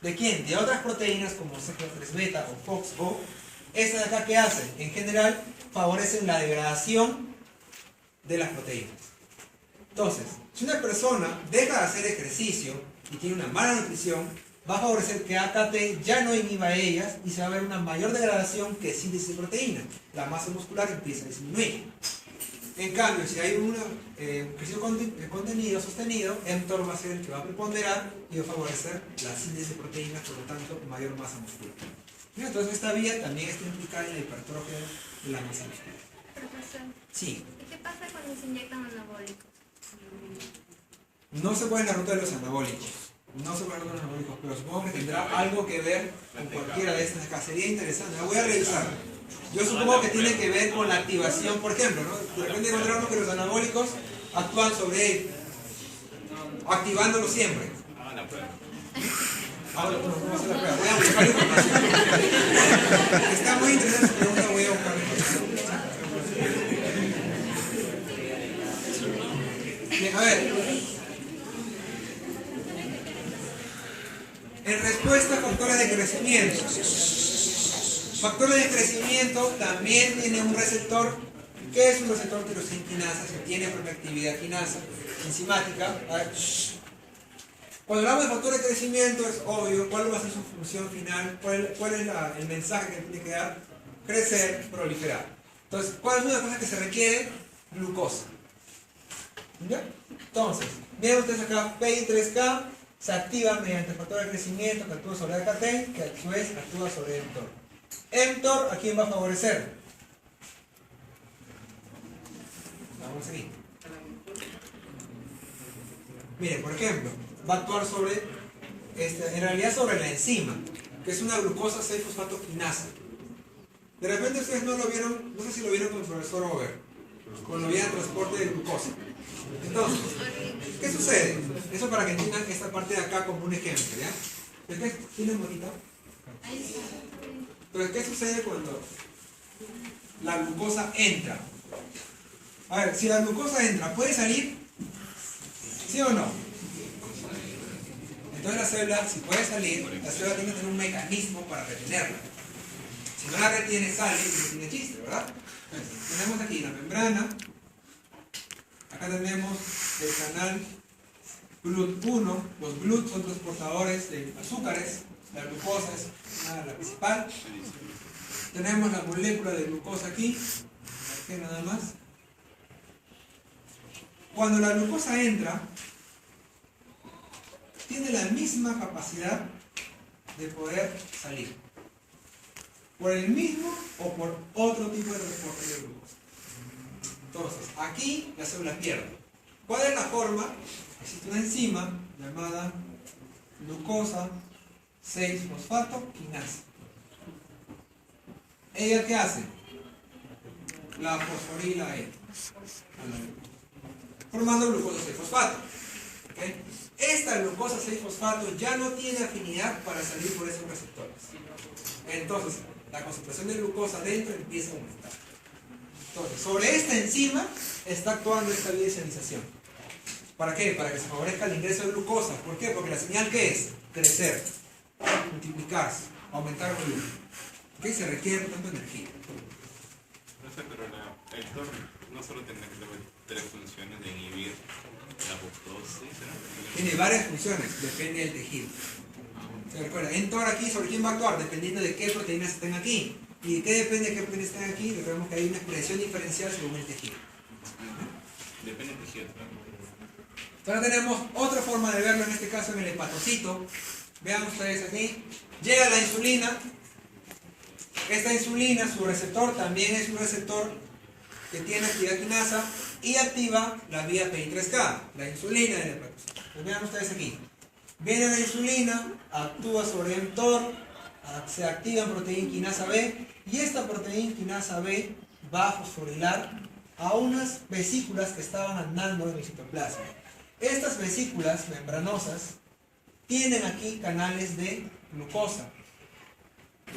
¿De quién? De otras proteínas como CK3 beta o FOXO. Estas de acá, ¿qué hacen? En general, favorecen la degradación de las proteínas. Entonces, si una persona deja de hacer ejercicio y tiene una mala nutrición, va a favorecer que AKT ya no inhiba ellas y se va a ver una mayor degradación que síntesis de proteína. La masa muscular empieza a disminuir. En cambio, si hay un ejercicio contenido sostenido, mTOR va a ser el que va a preponderar y va a favorecer la síntesis de proteínas, por lo tanto, mayor masa muscular. Entonces, esta vía también está implicada en la hipertrofia de la masa muscular. Profesor, Sí. ¿y qué pasa cuando se inyectan anabólicos? No se puede en la ruta de los anabólicos. No se puede en la ruta de los anabólicos, pero supongo que tendrá algo que ver con cualquiera de estas acá. Sería interesante. La voy a revisar. Yo supongo que tiene que ver con la activación, por ejemplo, ¿no? De repente encontramos que los anabólicos actúan sobre él, activándolo siempre. Ahora, no, vamos a hacer la prueba. Voy a buscar información. Está muy interesante su pregunta, voy a buscar información. Bien, a ver. En respuesta a factores de crecimiento. Factores de crecimiento también tiene un receptor. ¿Qué es un receptor tirosina quinasa? Si tiene propia actividad quinasa enzimática. A ver. Cuando hablamos de factores de crecimiento es obvio cuál va a ser su función final, cuál es el mensaje que tiene que dar: crecer, proliferar. Entonces, ¿cuál es una cosa que se requiere? Glucosa. ¿Ya? Entonces, miren ustedes acá, PI3K se activa mediante el factor de crecimiento que actúa sobre AKT, que a su vez actúa sobre mTOR. mTOR, ¿a quién va a favorecer? Vamos a seguir. Miren, por ejemplo, va a actuar sobre, en realidad sobre la enzima, que es una glucosa 6-fosfato quinasa. De repente ustedes no lo vieron, no sé si lo vieron con el profesor Over, con la vía de transporte de glucosa. Entonces, ¿qué sucede? Eso para que entiendan esta parte de acá como un ejemplo, ¿ya? ¿Tienen bonita? Entonces, ¿qué sucede cuando la glucosa entra? A ver, si la glucosa entra, ¿puede salir? ¿Sí o no? Entonces la célula, si puede salir, la célula tiene que tener un mecanismo para retenerla. Si no la retiene, sale y no tiene chiste, ¿verdad? Entonces, tenemos aquí la membrana. Acá tenemos el canal GLUT1. Los GLUT son transportadores de azúcares. La glucosa es la principal. Tenemos la molécula de glucosa aquí. Aquí nada más. Cuando la glucosa entra, tiene la misma capacidad de poder salir. Por el mismo o por otro tipo de transporte de glucosa. Entonces, aquí la célula pierde. ¿Cuál es la forma? Existe una enzima llamada glucosa 6-fosfato quinasa. ¿Ella qué hace? La fosforila E, formando glucosa 6-fosfato. ¿Okay? Esta glucosa 6-fosfato ya no tiene afinidad para salir por esos receptores. Entonces, la concentración de glucosa dentro empieza a aumentar. Entonces, sobre esta enzima está actuando esta vía de señalización. ¿Para qué? Para que se favorezca el ingreso de glucosa. ¿Por qué? Porque la señal, ¿qué es? Crecer, multiplicarse, aumentar el volumen. ¿Qué? Se requiere tanta energía. No sé, pero el TOR no solo tiene tres funciones de inhibir la apoptosis, ¿no? Tiene varias funciones, depende del tejido. ¿Se recuerda? mTOR aquí, ¿sobre quién va a actuar? Dependiendo de qué proteínas estén aquí. ¿Y de qué depende de qué proteínas estén aquí? Recordemos que hay una expresión diferencial según el tejido. Depende del tejido. Ahora tenemos otra forma de verlo, en este caso en el hepatocito. Vean ustedes aquí. Llega la insulina. Esta insulina, su receptor, también es un receptor que tiene actividad quinasa y activa la vía PI3K, la insulina del hepatocito. Pues vean ustedes aquí. Viene la insulina, actúa sobre mTOR, se activa en proteína quinasa B y esta proteína quinasa B va a fosforilar a unas vesículas que estaban andando en el citoplasma. Estas vesículas membranosas tienen aquí canales de glucosa.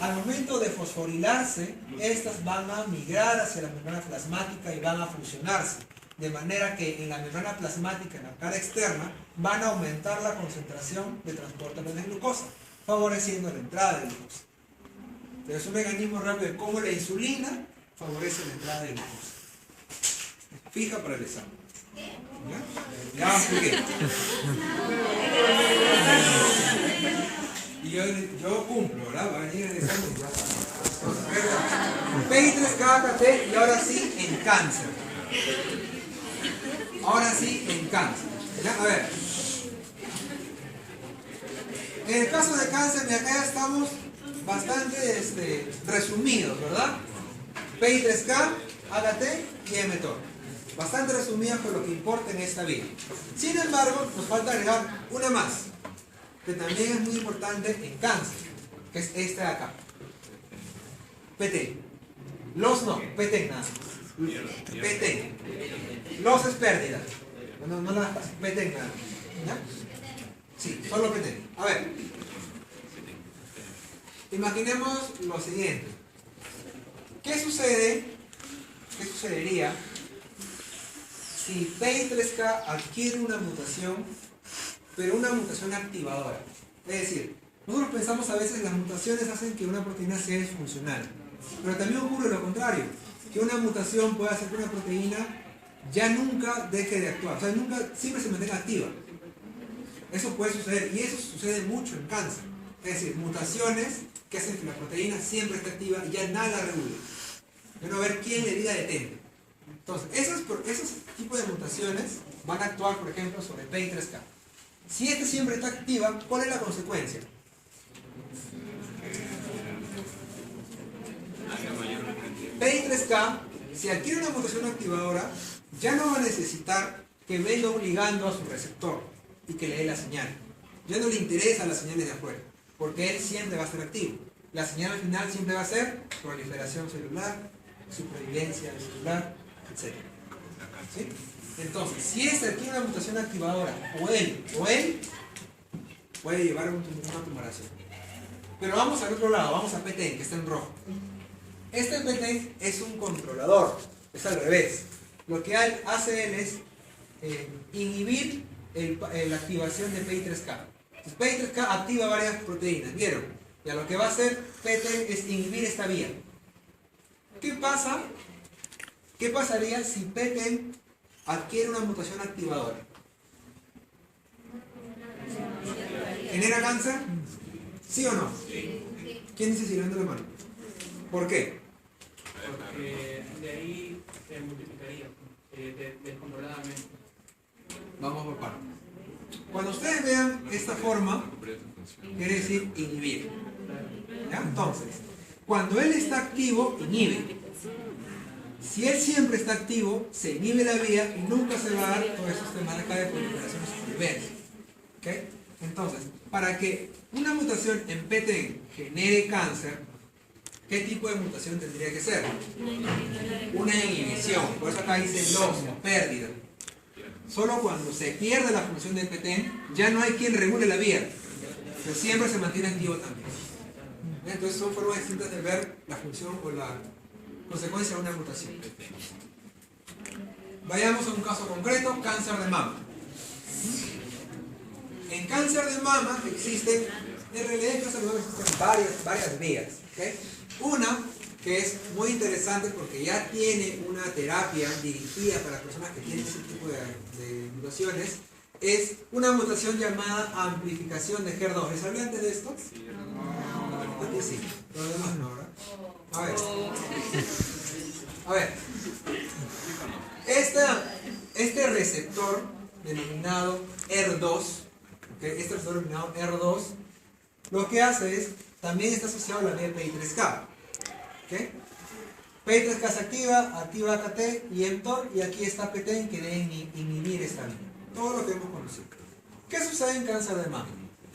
Al momento de fosforilarse, estas van a migrar hacia la membrana plasmática y van a fusionarse. De manera que en la membrana plasmática, en la cara externa, van a aumentar la concentración de transporte de glucosa. favoreciendo la entrada de glucosa. Pero es un mecanismo rápido de cómo la insulina favorece la entrada de glucosa. Fija para el examen. ¿Ya? Ya expliqué. Y yo cumplo, ¿verdad? Va a venir el examen y ya está. PI3K-AKT y ahora sí en cáncer. Ahora sí en cáncer. ¿Ya? A ver. En el caso de cáncer, de acá ya estamos bastante resumidos, ¿verdad? PI3K, AKT y mTOR. Bastante resumidas por lo que importa en esta vida. Sin embargo, nos falta agregar una más, que también es muy importante en cáncer, que es esta de acá. PT. Los no, PT nada. PT. Los es pérdida. No las PT nada. ¿Ya? Sí, solo PT. A ver. Imaginemos lo siguiente. ¿Qué sucede? ¿Qué sucedería si PI3K adquiere una mutación, pero una mutación activadora? Es decir, nosotros pensamos a veces que las mutaciones hacen que una proteína sea disfuncional, pero también ocurre lo contrario, que una mutación puede hacer que una proteína ya nunca deje de actuar, o sea, siempre se mantenga activa. Eso puede suceder, y eso sucede mucho en cáncer. Es decir, mutaciones que hacen que la proteína siempre esté activa y ya nada la regula. Bueno, a ver quién le diga detente. Entonces, esos tipos de mutaciones van a actuar, por ejemplo, sobre PI3K. Si este siempre está activa, ¿cuál es la consecuencia? PI3K, si adquiere una mutación activadora, ya no va a necesitar que venga un ligando a su receptor y que le dé la señal. Ya no le interesan las señales de afuera, porque él siempre va a estar activo. La señal al final siempre va a ser proliferación celular, supervivencia celular, etc. ¿Sí? Entonces, si este adquiere una mutación activadora, o él, puede llevar a una tumoración. Pero vamos al otro lado, vamos a PT, que está en rojo. Este PT es un controlador, es al revés. Lo que hace él es inhibir la activación de PI3K. Entonces, PI3K activa varias proteínas, ¿vieron? Y a lo que va a hacer PT es inhibir esta vía. ¿Qué pasa? ¿Qué pasaría si PT adquiere una mutación activadora? ¿Genera cáncer? ¿Sí o no? Sí. ¿Quién dice si levanta la mano? ¿Por qué? Porque de ahí se multiplicaría descontroladamente. Vamos por partes. Cuando ustedes vean esta forma, quiere decir inhibir. ¿Ya? Entonces, cuando él está activo, inhibe. Si él siempre está activo, se inhibe la vía y nunca se va a dar todo esto de marca de proliferación y supervivencia. ¿Okay? Entonces, para que una mutación en PT genere cáncer, ¿qué tipo de mutación tendría que ser? Una inhibición. Por eso acá dice los, pérdida. Solo cuando se pierde la función del PT, ya no hay quien regule la vía, pero siempre se mantiene activo también. Entonces son formas distintas de ver la función o la consecuencia de una mutación. Vayamos a un caso concreto, cáncer de mama. En cáncer de mama existen, en realidad en cáncer de mama existen varias vías. ¿Okay? Una que es muy interesante porque ya tiene una terapia dirigida para personas que tienen ese tipo de mutaciones, es una mutación llamada amplificación de HER2. ¿Les hablé antes de esto? Aquí sí, los demás no, ¿verdad? A ver, este receptor denominado ER2, ¿okay? Este receptor denominado ER2, lo que hace es, también está asociado a la vía PI3K. ¿Okay? PI3K se activa AKT y mTOR, y aquí está PT que debe inhibir esta vía. Todo lo que hemos conocido. ¿Qué sucede en cáncer de mama?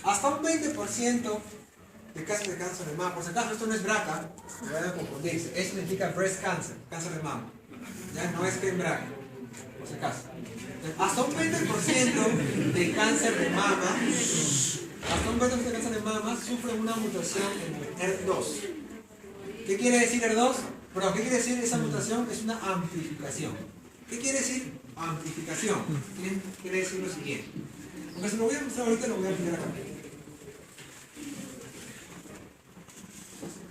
Hasta un 20% de casos de cáncer de mama, por si acaso esto no es BRCA, no vayan a confundirse, eso significa breast cancer, cáncer de mama. Ya no es que es BRCA, por si acaso. Hasta un 20% de cáncer de mama, sufre una mutación en el ER2. ¿Qué quiere decir ER2? Pero ¿qué quiere decir esa mutación? Es una amplificación. ¿Qué quiere decir amplificación? Quiere decir lo siguiente. Aunque se lo voy a mostrar ahorita, lo voy a poner acá.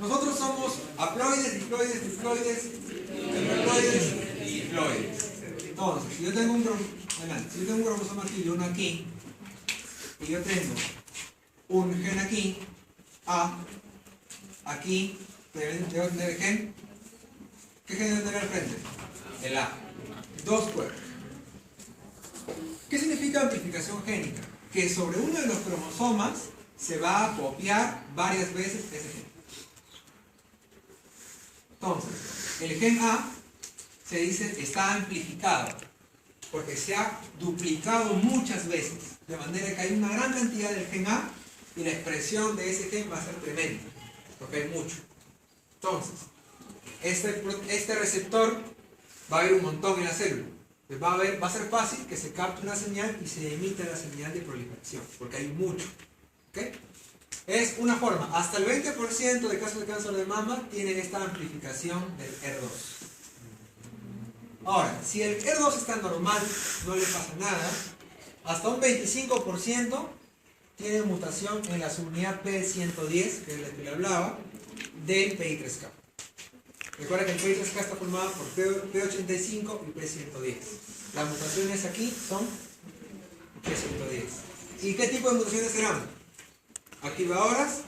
Nosotros somos haploides, diploides, triploides, tetraploides y diploides. Entonces, si yo tengo un cromosoma aquí y uno aquí, y yo tengo un gen aquí, A, aquí, debo tener el gen. ¿Qué gen debe tener al frente? El A. Dos cuerpos. ¿Qué significa amplificación génica? Que sobre uno de los cromosomas se va a copiar varias veces ese gen. Entonces, el gen A se dice está amplificado porque se ha duplicado muchas veces, de manera que hay una gran cantidad del gen A y la expresión de ese gen va a ser tremenda, porque hay mucho. Entonces, este receptor va a haber un montón en la célula. Va a ser fácil que se capte una señal y se emita la señal de proliferación, porque hay mucho. ¿Okay? Es una forma. Hasta el 20% de casos de cáncer de mama tienen esta amplificación del ER2. Ahora, si el ER2 está normal, no le pasa nada. Hasta un 25% tiene mutación en la subunidad P110, que es la que le hablaba, del PI3K. Recuerda que el PI3K está formado por P85 y P110. Las mutaciones aquí son P110. ¿Y qué tipo de mutaciones serán? ¿Activadoras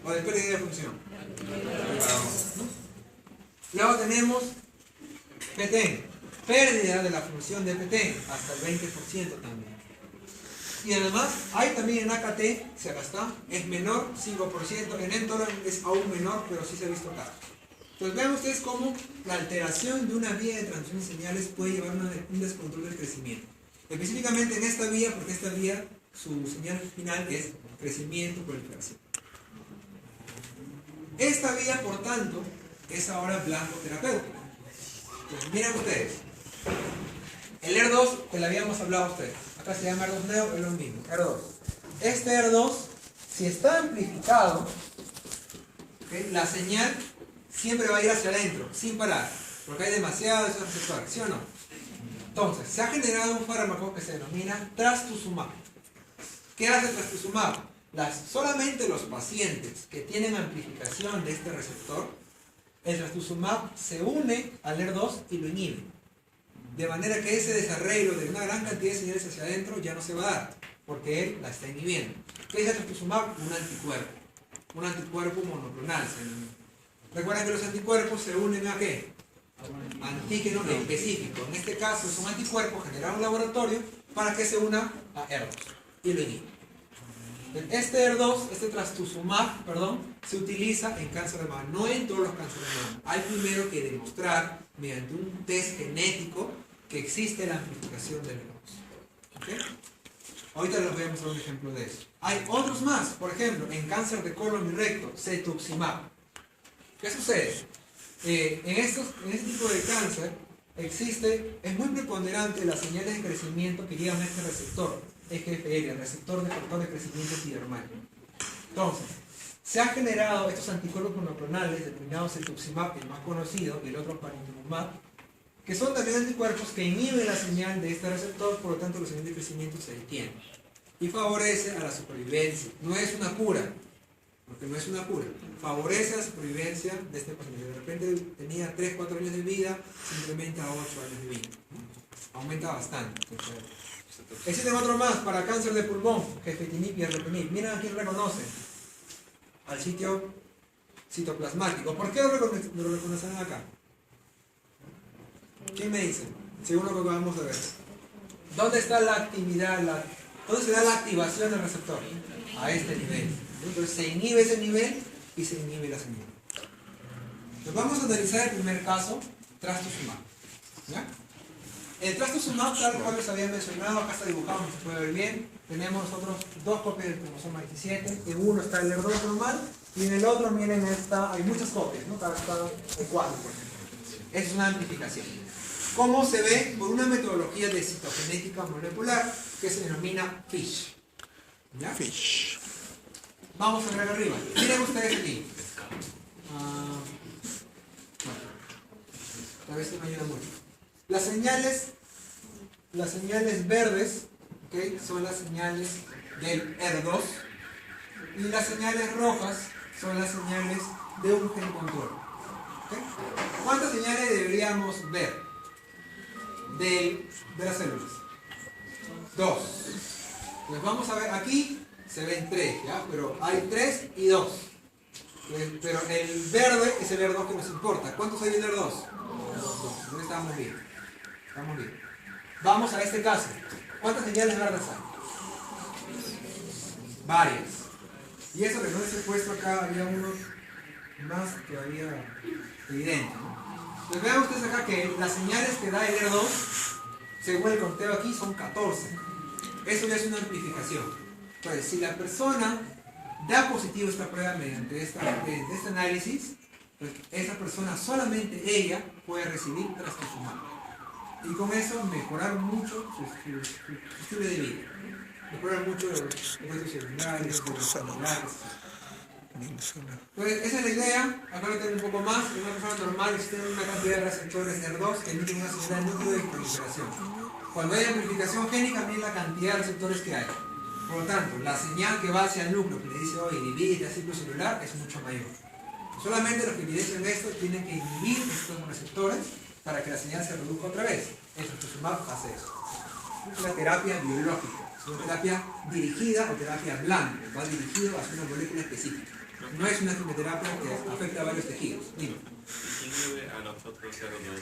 o de pérdida de función? Activadoras, ¿no? Luego tenemos PTEN, pérdida de la función de PTEN, hasta el 20% también. Y además, hay también en AKT, si acá está, es menor, 5%, en mTOR es aún menor, pero sí se ha visto acá. Entonces vean ustedes cómo la alteración de una vía de transmisión de señales puede llevar a un descontrol del crecimiento. Específicamente en esta vía, porque esta vía, su señal final es crecimiento, proliferación. Esta vía, por tanto, es ahora blanco terapéutico. Entonces, miren ustedes, el ER2 que le habíamos hablado a ustedes, acá se llama ER2 neo, es lo mismo, ER2. Este ER2, si está amplificado, ¿okay?, la señal siempre va a ir hacia adentro, sin parar, porque hay demasiado de esos receptores, ¿sí o no? Entonces, se ha generado un fármaco que se denomina trastuzumab. ¿Qué hace trastuzumab? Solamente los pacientes que tienen amplificación de este receptor, el trastuzumab se une al ER2 y lo inhibe. De manera que ese desarrollo de una gran cantidad de señales hacia adentro ya no se va a dar, porque él la está inhibiendo. ¿Qué es el trastuzumab? Un anticuerpo monoclonal. Recuerden que los anticuerpos se unen a ¿qué? Antígeno específico. En este caso es un anticuerpo generado en un laboratorio para que se una a ER2 y lo inhibe. Este ER2, este trastuzumab, se utiliza en cáncer de mama, no en todos los cánceres de mama. Hay primero que demostrar mediante un test genético que existe la amplificación del ER2. ¿Okay? Ahorita les voy a mostrar un ejemplo de eso. Hay otros más, por ejemplo, en cáncer de colon y recto, cetuximab. ¿Qué sucede? En este tipo de cáncer es muy preponderante las señales de crecimiento que llegan a este receptor, EGFR, el receptor de factor de crecimiento epidermal. Entonces, se han generado estos anticuerpos monoclonales, denominados cetuximab, el más conocido, y el otro panitumumab, que son también anticuerpos que inhiben la señal de este receptor, por lo tanto la señal de crecimiento se detiene y favorece a la supervivencia. No es una cura, porque no es una cura, favorece la supervivencia de este paciente. De repente tenía 3-4 años de vida, se incrementa a 8 años de vida. Aumenta bastante. Existen otros más para cáncer de pulmón, gefetinib y erlotinib. Miren a quién reconocen. Al sitio citoplasmático. ¿Por qué lo reconocen acá? ¿Quién me dice? Según lo que vamos a ver. ¿Dónde está la actividad? ¿Dónde se da la activación del receptor? A este nivel. Entonces se inhibe ese nivel y se inhibe la señal. Entonces vamos a analizar el primer caso, trastuzumab. ¿Ya? El trastuzumab, tal cual les había mencionado, acá está dibujado, se puede ver bien. Tenemos nosotros dos copias del cromosoma 17. En uno está el ER2 normal y en el otro, miren, hay muchas copias, ¿no? Acá está el 4, por ejemplo. Esa es una amplificación. ¿Cómo se ve? Por una metodología de citogenética molecular que se denomina FISH. ¿Ya? FISH. Vamos a ver arriba. Miren ustedes aquí. Bueno, a ver si me ayuda mucho. Las señales verdes, ¿okay?, son las señales del ER2 y las señales rojas son las señales de un gen control. ¿Okay? ¿Cuántas señales deberíamos ver de las células? 2. Pues vamos a ver, aquí se ven 3, ¿ya? Pero hay 3 y 2. Pero el verde es el R2 que nos importa. ¿Cuántos hay en el R2? 2. Entonces estamos bien. Estamos bien. Vamos a este caso. ¿Cuántas señales verdes hay? Varias. Y eso que no les he puesto acá, había unos más todavía evidentes, ¿no? Pues vean ustedes acá que las señales que da el R2, según el conteo aquí, son 14. Eso ya es una amplificación. Entonces, si la persona da positivo esta prueba mediante este análisis, pues esa persona, solamente ella, puede recibir trastuzumab. Y con eso mejorar mucho su estilo de vida. Mejorar mucho los efectos secundarios, los celulares. Pues esa es la idea. Acá lo tengo un poco más. En una persona normal existen una cantidad de receptores R2 que emiten una señal de núcleo de proliferación. Cuando hay amplificación génica, miren la cantidad de receptores que hay. Por lo tanto, la señal que va hacia el núcleo, que le dice hoy inhibir el ciclo celular, es mucho mayor. Solamente los que evidencian esto tienen que inhibir estos receptores para que la señal se reduzca otra vez. El trastuzumab hace eso. Es una terapia biológica, es una terapia dirigida o terapia blanda, va dirigido hacia una molécula específica. No es una quimioterapia que afecta a varios tejidos. Dime. ¿Y inhibe a los otros R2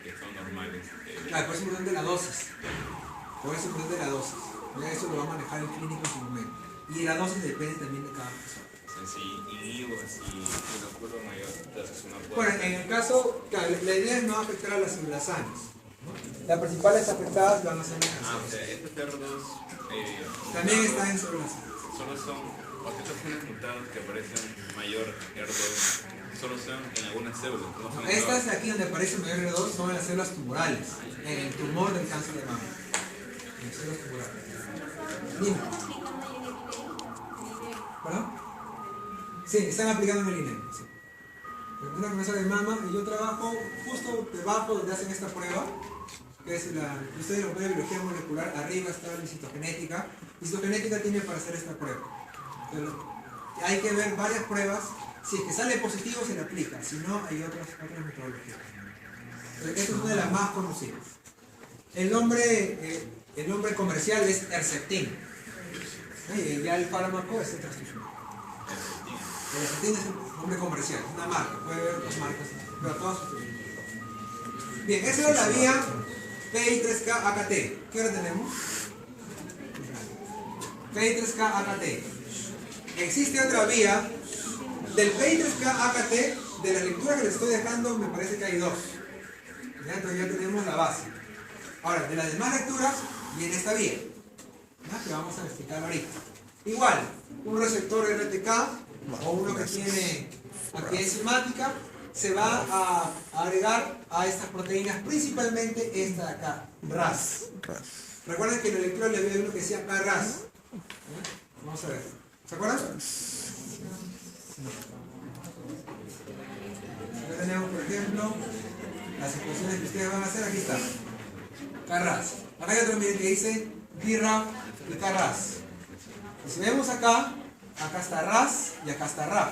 que son normales? Claro, por eso es importante la dosis. Por eso es importante la dosis. Eso lo va a manejar el clínico en su momento. Y la dosis depende también de cada persona. Si inhibo, si locuro mayor, entonces una puede... Bueno, en el caso, claro, la idea es no afectar a las células sanas, ¿no? Las principales afectadas van a ser las cancerosas. o sea, estos R2 También están en células sanas. solo son, porque estos genes mutados que aparecen mayor R2, solo son en algunas células, no son en Estas todas. de aquí donde aparece mayor R2 son en las células tumorales, en el tumor del cáncer de mama. En las células tumorales. Dime. ¿Perdón? Sí, están aplicando en el INEM. Sí. Una cáncer de mama y yo trabajo justo debajo donde hacen esta prueba, que es ustedes lo ven en biología molecular, arriba está la citogenética. La citogenética tiene para hacer esta prueba. Pero hay que ver varias pruebas. Si es que sale positivo se le aplica, si no hay otras metodologías. Esta es una de las más conocidas. El nombre comercial es Herceptin. Ya el fármaco es el trastuzumab. El Herceptin es el nombre comercial, es una marca, puede ver las marcas, pero todas sus... Bien, esa era la vía PI3K AKT. ¿Qué hora tenemos? PI3K AKT. Existe otra vía del PI3K AKT, de la lectura que les estoy dejando, me parece que hay 2. ¿Ya? Entonces ya tenemos la base. Ahora, de las demás lecturas viene esta vía, ¿ya? Que vamos a explicar ahorita. Igual, un receptor RTK o uno que tiene actividad enzimática se va a agregar a estas proteínas, principalmente esta de acá, RAS. Recuerden que en la lectura le había uno que decía RAS. Vamos a ver. ¿Se acuerdan? Acá tenemos, por ejemplo, las ecuaciones que ustedes van a hacer. Aquí está. KRAS. Acá hay otro, miren, que dice BRAF y KRAS. Y si vemos acá está RAS y acá está RAF.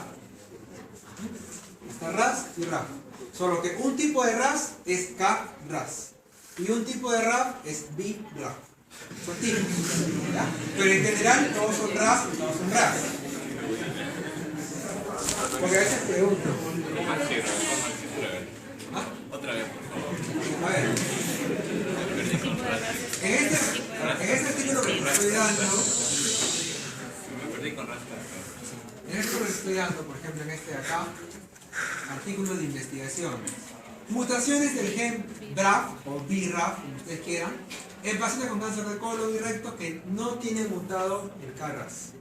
Está RAS y RAF. Solo que un tipo de RAS es KRAS y un tipo de RAF es BRAF. Son tipos, ¿ya? Pero en general todos son RAS y todos son RAS. Porque a veces pregunto. ¿Ah? Otra vez, por favor. A ver. En este artículo que les estoy dando, Me perdí con Rasta. en esto que les estoy dando, por ejemplo, en este de acá, artículo de investigación. Mutaciones del gen BRAF o BRAF, como ustedes quieran, en pacientes con cáncer de colon y recto que no tienen mutado el KRAS.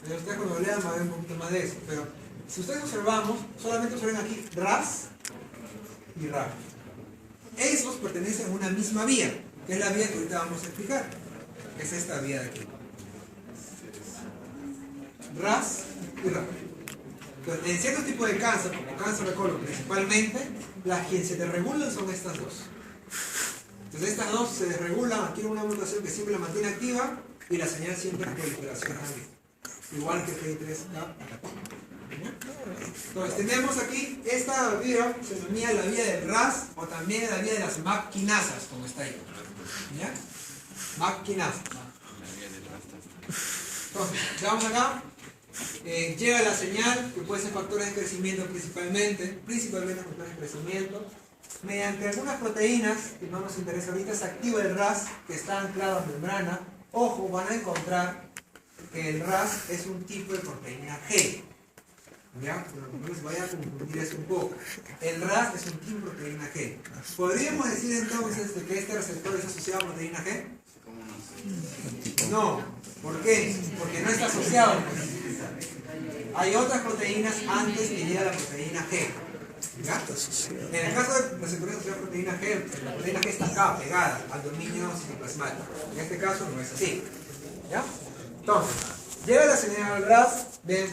Ustedes cuando lo lean van a ver un poquito más de eso, pero si ustedes observamos, solamente observen aquí RAS y RAF. Esos pertenecen a una misma vía, que es la vía que ahorita vamos a explicar. Es esta vía de aquí. RAS y RAF. Entonces, en ciertos tipos de cáncer, como cáncer de colon principalmente, las que se desregulan son estas dos. Entonces estas dos se desregulan, adquieren una mutación que siempre la mantiene activa y la señal siempre es proliferación también. Igual que PI3K. Entonces tenemos aquí esta vía, se denomina la vía del RAS o también la vía de las MAP quinasas, como está ahí. ¿Ya? MAP quinasas. Entonces, vamos acá. Llega la señal, que puede ser factores de crecimiento principalmente factores de crecimiento. Mediante algunas proteínas, que no nos interesa ahorita, se activa el RAS, que está anclado a membrana. Ojo, van a encontrar que el RAS es un tipo de proteína G. ¿Ya? Pero no les vaya a confundir eso un poco. El RAS es un tipo de proteína G. ¿Podríamos decir entonces de que este receptor es asociado a proteína G? No. ¿Por qué? Porque no está asociado. Hay otras proteínas antes que llegue a la proteína G. ¿Ya? En el caso de receptores asociados a proteína G, la proteína G está acá, pegada al dominio citoplasmático. En este caso no es así. ¿Ya? Entonces, llega la señal al RAS, ven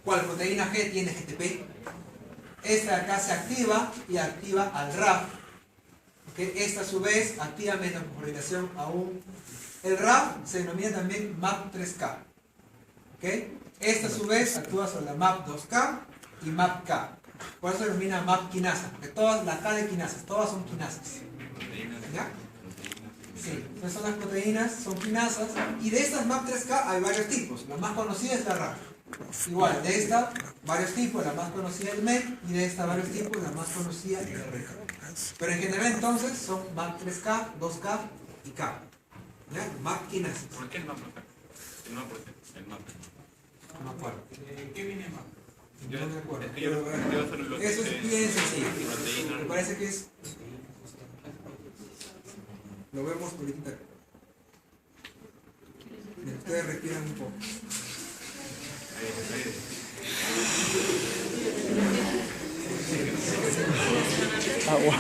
cuál proteína G tiene GTP. Esta de acá se activa y activa al RAF. ¿Okay? Esta a su vez activa mediante fosforilación aún. El RAF se denomina también MAP3K. ¿Okay? Esta a su vez actúa sobre la MAP2K y MAPK. Por eso se denomina MAP quinasa, porque todas las K de quinasas, todas son quinasas. ¿Ya? Sí, estas son las proteínas, son quinasas, y de estas MAP3K hay varios tipos. La más conocida es la RAF. Igual, de esta, varios tipos, la más conocida es el MEP, y de esta, varios tipos, la más conocida es el RK. Pero en general, entonces, son MAP3K, 2K y K. ¿Ya? MAP quinasas. ¿Por qué el mapa? El mapa, el mapa. No me acuerdo. ¿Qué viene más? No me acuerdo. Es que yo solo lo Eso es bien sencillo. proteína. Me parece que es... Lo vemos ahorita. Ustedes respiran un poco. Agua.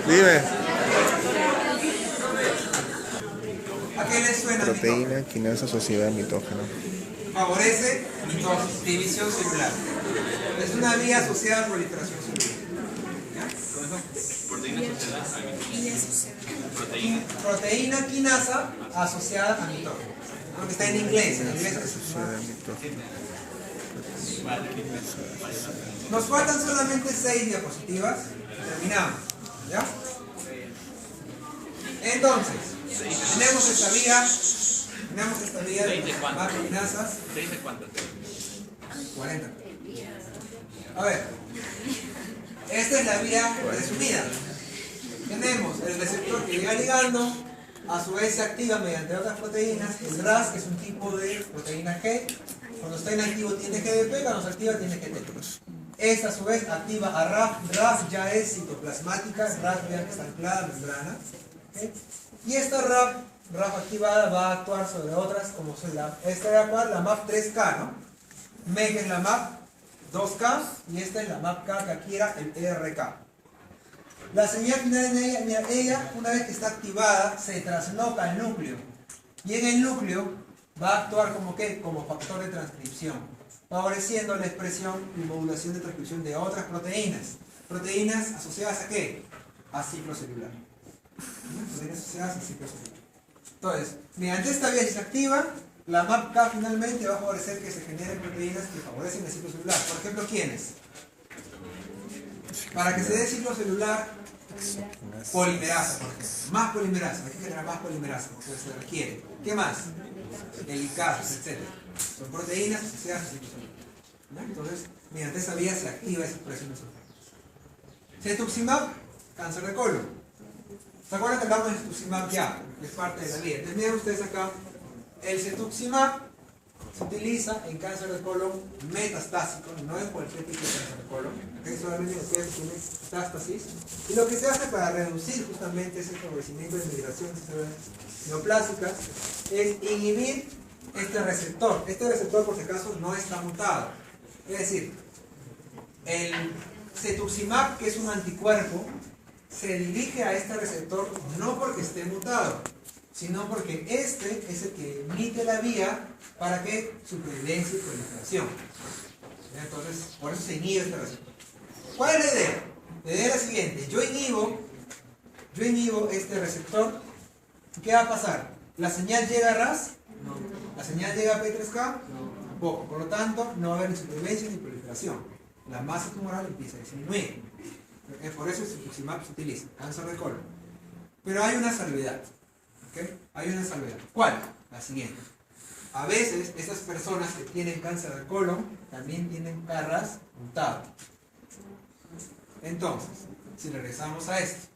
Dime. ¿A qué les suena Proteína, quinasa, sociedad, mitógeno. Favorece mitosis, división celular. Es una vía asociada a proliferación celular. ¿Ya? Proteína asociada a proteína. Proteína quinasa asociada a mitógeno. Aunque está en inglés es Sociedad, mitógeno. Nos faltan solamente 6 diapositivas. Terminamos. ¿Ya? Entonces, tenemos esta vía de macroquinasas. ¿6 de cuántas? 40. A ver, esta es la vía resumida. Tenemos el receptor que llega ligando, a su vez se activa mediante otras proteínas. El RAS, que es un tipo de proteína G, cuando está inactivo tiene GDP, cuando se activa tiene GTP. Esta a su vez activa a RAF. RAF ya es citoplasmática, RAF ya está anclada a membrana. ¿Okay? Y esta RAF activada va a actuar sobre otras, como son esta de acá, la MAP3K, ¿no? MEG es la MAP2K y esta es la MAPK, que aquí era el RK. La señal final de ella, una vez que está activada, se trasloca al núcleo. Y en el núcleo va a actuar como, ¿qué? Como factor de transcripción, favoreciendo la expresión y modulación de transcripción de otras proteínas. ¿Proteínas asociadas a qué? A ciclo celular. Proteínas asociadas a ciclo celular. Entonces, mediante esta vía si se activa, la MAPK finalmente va a favorecer que se generen proteínas que favorecen el ciclo celular. Por ejemplo, ¿quiénes? Para que se dé ciclo celular, polimerasa, por ejemplo. Más polimerasa, hay que generar más polimerasa, porque se requiere. ¿Qué más? Helicados, etc. Son proteínas asociadas al ciclo celular. ¿Ya? Entonces, mediante esa vía se activa esa expresión de sulfatos. Cetuximab, cáncer de colon. ¿Se acuerdan que hablamos de cetuximab ya? Que es parte de la vía. Entonces, miren ustedes acá, el cetuximab se utiliza en cáncer de colon metastásico, no en cualquier tipo de cáncer de colon, ¿okay? Solamente en el que tiene metástasis. Y lo que se hace para reducir justamente ese favorecimiento de migraciones neoplásicas es inhibir este receptor. Este receptor, por si acaso, no está mutado. Es decir, el cetuximab, que es un anticuerpo, se dirige a este receptor no porque esté mutado, sino porque este es el que emite la vía para que supervivencia y proliferación. Entonces, por eso se inhibe este receptor. ¿Cuál es la idea? La idea es la siguiente: yo inhibo este receptor. ¿Qué va a pasar? ¿La señal llega a RAS? No. ¿La señal llega a PI3K? Tampoco. Por lo tanto, no va a haber ni supervivencia ni proliferación. La masa tumoral empieza a disminuir. Por eso el cetuximab se utiliza, cáncer de colon. Pero hay una salvedad. ¿Ok? Hay una salvedad. ¿Cuál? La siguiente. A veces, estas personas que tienen cáncer de colon también tienen KRAS mutado. Entonces, si regresamos a esto,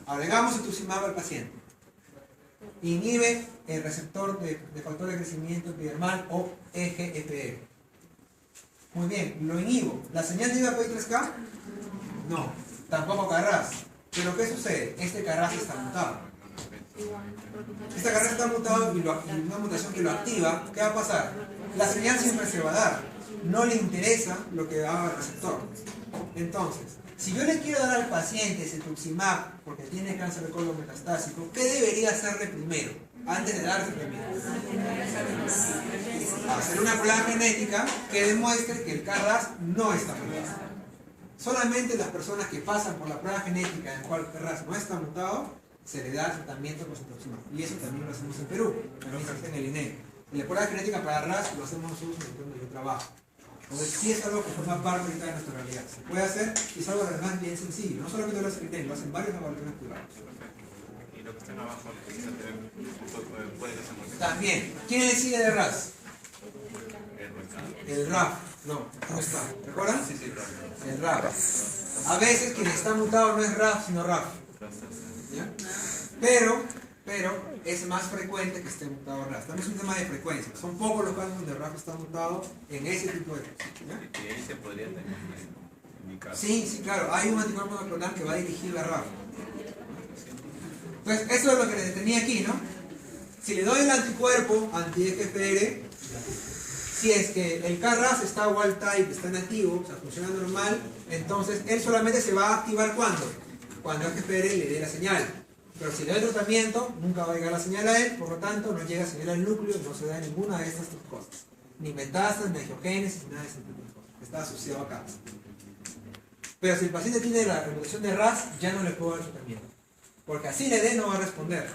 agregamos cetuximab al paciente. Inhibe el receptor de factor de crecimiento epidermal o EGFR. Muy bien, lo inhibo. ¿La señal llega a PI3K? No, tampoco KRAS. Pero ¿qué sucede? Este KRAS está mutado. Este KRAS está mutado y una mutación que lo activa, ¿qué va a pasar? La señal siempre se va a dar. No le interesa lo que haga el receptor. Entonces, si yo le quiero dar al paciente cetuximab porque tiene cáncer de colon metastásico, ¿qué debería hacerle primero? Antes de darle primero. Hacer una prueba genética que demuestre que el KRAS no está mutado. Solamente las personas que pasan por la prueba genética en la cual el KRAS no está mutado, se le da tratamiento con cetuximab. Y eso también lo hacemos en Perú, también se hace en el INEG. En la prueba genética para RAS lo hacemos nosotros donde yo trabajo. Entonces sí es algo que forma parte ahorita de nuestra realidad. Se puede hacer y es algo además bien sencillo. No solamente lo hace el INEG, lo hacen varios laboratorios privados. Y lo que están abajo puede que se muestre. También, ¿quién le sigue de RAS? El El RAF. No está. ¿Recuerdan? Sí, sí, claro. El RAF. A veces quien está mutado no es RAF, sino RAF. ¿Ya? Pero es más frecuente que esté mutado RAF. También es un tema de frecuencia. Son pocos los casos donde RAF está mutado en ese tipo de cosas. ¿Ya? Y ahí se podría tener indicado. Sí, claro. Hay un anticuerpo monoclonal que va dirigido a RAF. Entonces, eso es lo que les tenía aquí, ¿no? Si le doy el anticuerpo anti-EGFR, si es que el KRAS está wild type, está nativo, o sea, funciona normal, entonces él solamente se va a activar ¿cuándo? Cuando EGFR le dé la señal. Pero si le doy tratamiento, nunca va a llegar la señal a él, por lo tanto no llega señal al núcleo, no se da ninguna de estas tres cosas. Ni metástasis, ni angiogénesis, ni nada de esas cosas. Está asociado a cáncer. Pero si el paciente tiene la mutación de RAS, ya no le puedo dar tratamiento. Porque así le dé no va a responder.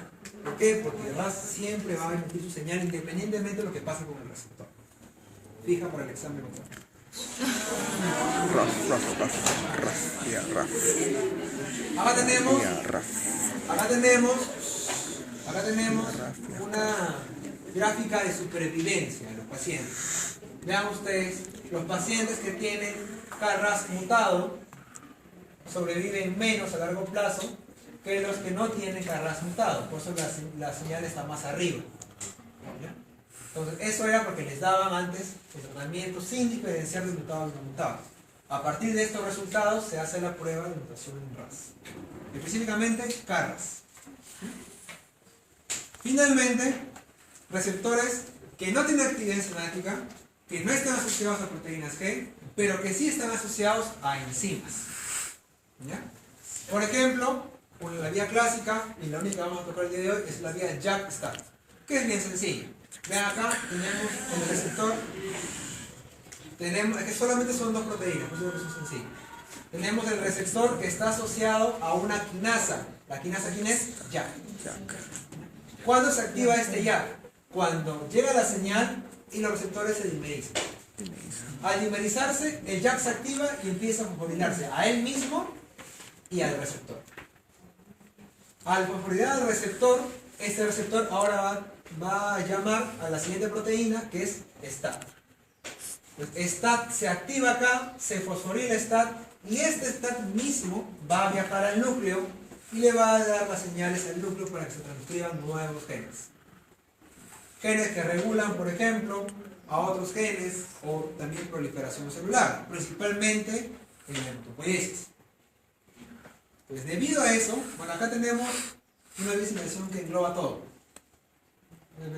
¿Por qué? Porque el RAS siempre va a emitir su señal independientemente de lo que pase con el receptor. Fija por el examen. Acá tenemos una gráfica de supervivencia de los pacientes. Vean ustedes, los pacientes que tienen KRAS mutado sobreviven menos a largo plazo que los que no tienen KRAS mutado, por eso la señal está más arriba. ¿Ya? Entonces, eso era porque les daban antes el tratamiento sin diferenciar de mutados y no mutados. A partir de estos resultados se hace la prueba de mutación en RAS. Específicamente, KRAS. Finalmente, receptores que no tienen actividad enzimática, que no están asociados a proteínas G, pero que sí están asociados a enzimas. ¿Ya? Por ejemplo, la vía clásica, y la única que vamos a tocar el día de hoy, es la vía JAK-STAT, que es bien sencilla. Vean acá, tenemos el receptor, es que solamente son dos proteínas, por eso es sencillo. Tenemos el receptor que está asociado a una quinasa. ¿La quinasa quién es? JAK. ¿Cuándo se activa este JAK? Cuando llega la señal y los receptores se dimerizan. Al dimerizarse, el JAK se activa y empieza a fosforilarse a él mismo y al receptor. Al fosforilar al receptor, este receptor ahora va a llamar a la siguiente proteína que es STAT. Pues STAT se activa acá, se fosforila STAT y este STAT mismo va a viajar al núcleo y le va a dar las señales al núcleo para que se transcriban nuevos genes. Genes que regulan, por ejemplo, a otros genes o también proliferación celular, principalmente en la hematopoiesis. Pues debido a eso, bueno, acá tenemos una visualización que engloba todo.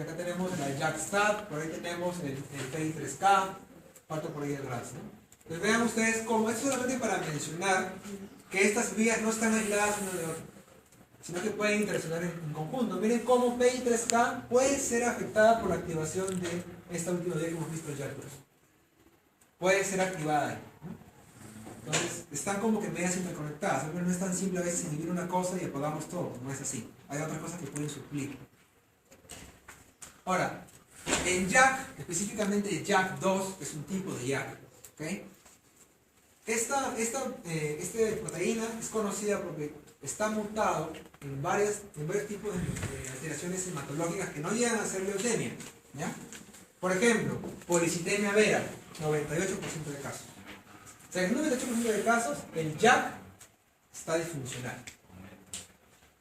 Acá tenemos la JAK-STAT, por ahí tenemos el PI3K, falta por ahí el RAS, ¿no? Entonces vean ustedes cómo, esto es solamente para mencionar que estas vías no están aisladas una de otra, sino que pueden interaccionar en conjunto. Miren cómo PI3K puede ser afectada por la activación de esta última vía que hemos visto ya. Puede ser activada ahí, ¿no? Entonces, están como que medias interconectadas. No es tan simple a veces inhibir una cosa y apagamos todo. No es así. Hay otras cosas que pueden suplir. Ahora, en JAK, específicamente JAK2, es un tipo de JAK. ¿Okay? Esta proteína es conocida porque está mutado en varios tipos de alteraciones hematológicas que no llegan a ser leucemia. ¿Ya? Por ejemplo, policitemia vera, 98% de casos. O sea, en un 98% de casos, el JAK está disfuncional.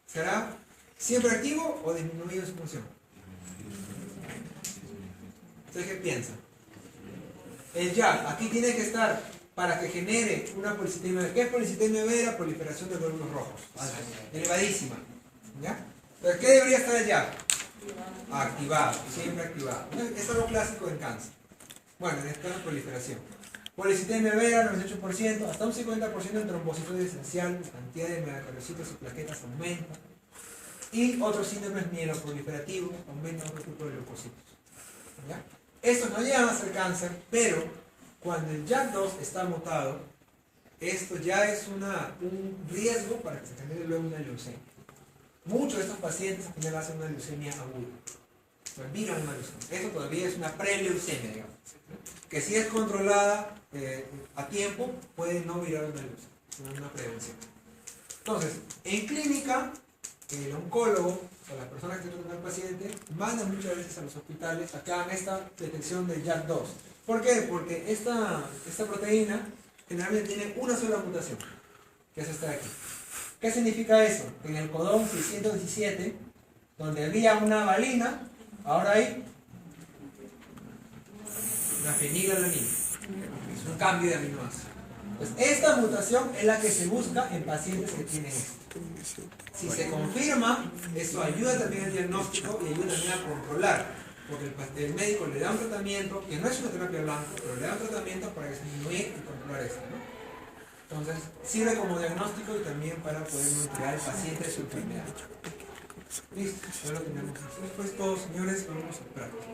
¿Será siempre activo o disminuido su función? ¿Ustedes qué piensan? El JAK, aquí tiene que estar para que genere una policitemia vera. ¿Qué es policitemia vera? Proliferación de glóbulos rojos. Elevadísima. ¿Ya? Entonces, ¿qué debería estar el JAK? Activado, siempre activado. Es algo clásico en cáncer. Bueno, en este caso proliferación. Policitemia vera, 98%, hasta un 50% en trombocitosis esencial, la cantidad de megacardiocitos y plaquetas aumenta. Y otros síndromes mieloproliferativos, aumenta otro tipo de leucocitos. ¿Ya? Estos no llegan a ser cáncer, pero cuando el JAK2 está mutado, esto ya es un riesgo para que se genere luego una leucemia. Muchos de estos pacientes al final hacen una leucemia aguda. Terminan una leucemia. Esto todavía es una preleucemia, digamos. Que si es controlada a tiempo, puede no virar una leucemia. Una prevención. Entonces, en clínica, el oncólogo o la persona que trata al paciente manda muchas veces a los hospitales a que hagan esta detección del JAK2. ¿Por qué? Porque esta proteína generalmente tiene una sola mutación, que es esta de aquí. ¿Qué significa eso? En el codón 617, donde había una valina, ahora hay una fenilalanina. Es un cambio de aminoácido. Entonces, esta mutación es la que se busca en pacientes que tienen esto. Si se confirma, eso ayuda también al diagnóstico y ayuda también a controlar. Porque el médico le da un tratamiento, que no es una terapia blanca, pero le da un tratamiento para disminuir y controlar esto, ¿no? Entonces, sirve como diagnóstico y también para poder monitorear al paciente de su enfermedad. Listo, ya lo tenemos. Después todos, señores, vamos a práctica.